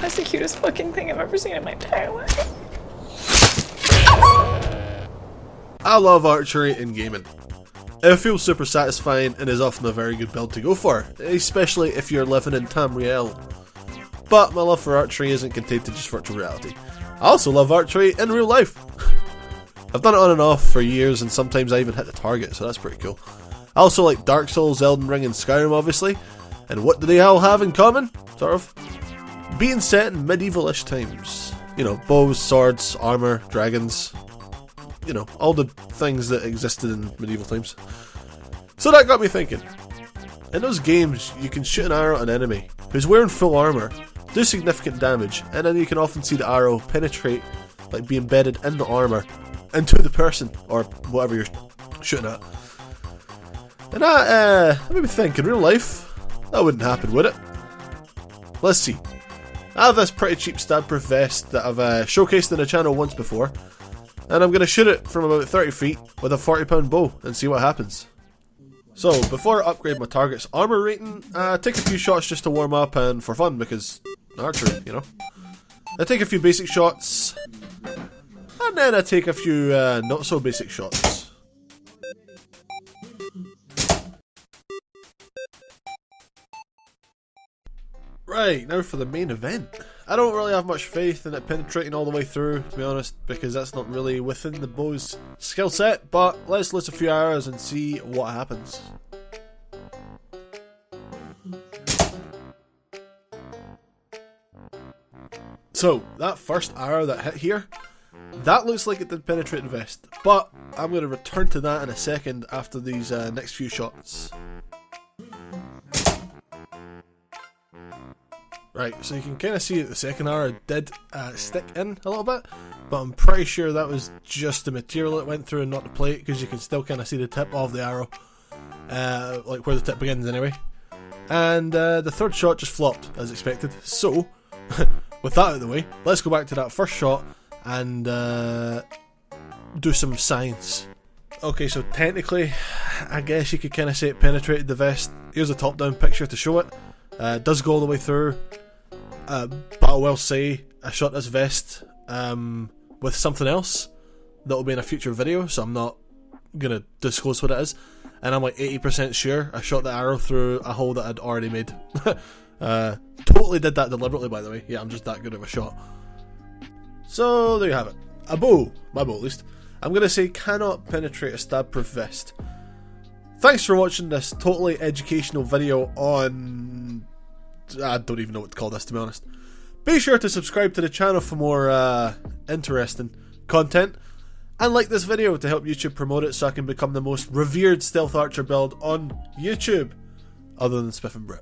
That's the cutest fucking thing I've ever seen in my entire life. I love archery in gaming. It feels super satisfying and is often a very good build to go for, especially if you're living in Tamriel. But my love for archery isn't contained to just virtual reality. I also love archery in real life. I've done it on and off for years, and sometimes I even hit the target, so that's pretty cool. I also like Dark Souls, Elden Ring and Skyrim obviously, and what do they all have in common? Sort of. Being set in medieval-ish times. You know, bows, swords, armour, dragons, you know, all the things that existed in medieval times. So that got me thinking. In those games, you can shoot an arrow at an enemy who's wearing full armour, do significant damage, and then you can often see the arrow penetrate, like be embedded in the armour, into the person, or whatever you're shooting at. And that made me think, in real life, that wouldn't happen, would it? Let's see. I have this pretty cheap stab-proof vest that I've showcased on the channel once before, and I'm going to shoot it from about 30 feet with a £40 bow and see what happens. So, before I upgrade my target's armour rating, I take a few shots just to warm up and for fun, because archery, you know. I take a few basic shots, and then I take a few not so basic shots. Right, now for the main event. I don't really have much faith in it penetrating all the way through, to be honest, because that's not really within the bow's skill set, but let's list a few arrows and see what happens. So, that first arrow that hit here, that looks like it did penetrate the vest, but I'm going to return to that in a second after these next few shots. Right, so you can kind of see that the second arrow did stick in a little bit, but I'm pretty sure that was just the material it went through and not the plate, because you can still kind of see the tip of the arrow, like where the tip begins anyway. And the third shot just flopped, as expected. So, with that out of the way, let's go back to that first shot and do some science. Okay, so technically, I guess you could kind of say it penetrated the vest. Here's a top-down picture to show it. It does go all the way through. But I will say I shot this vest with something else that will be in a future video, so I'm not going to disclose what it is. And I'm like 80% sure I shot the arrow through a hole that I'd already made. Totally did that deliberately, by the way. Yeah, I'm just that good of a shot. So there you have it. A bow, my bow at least, I'm going to say cannot penetrate a stab-proof vest. Thanks for watching this totally educational video on... I don't even know what to call this, to be honest. Be sure to subscribe to the channel for more interesting content, and like this video to help YouTube promote it so I can become the most revered stealth archer build on YouTube, other than Spiff and Brit.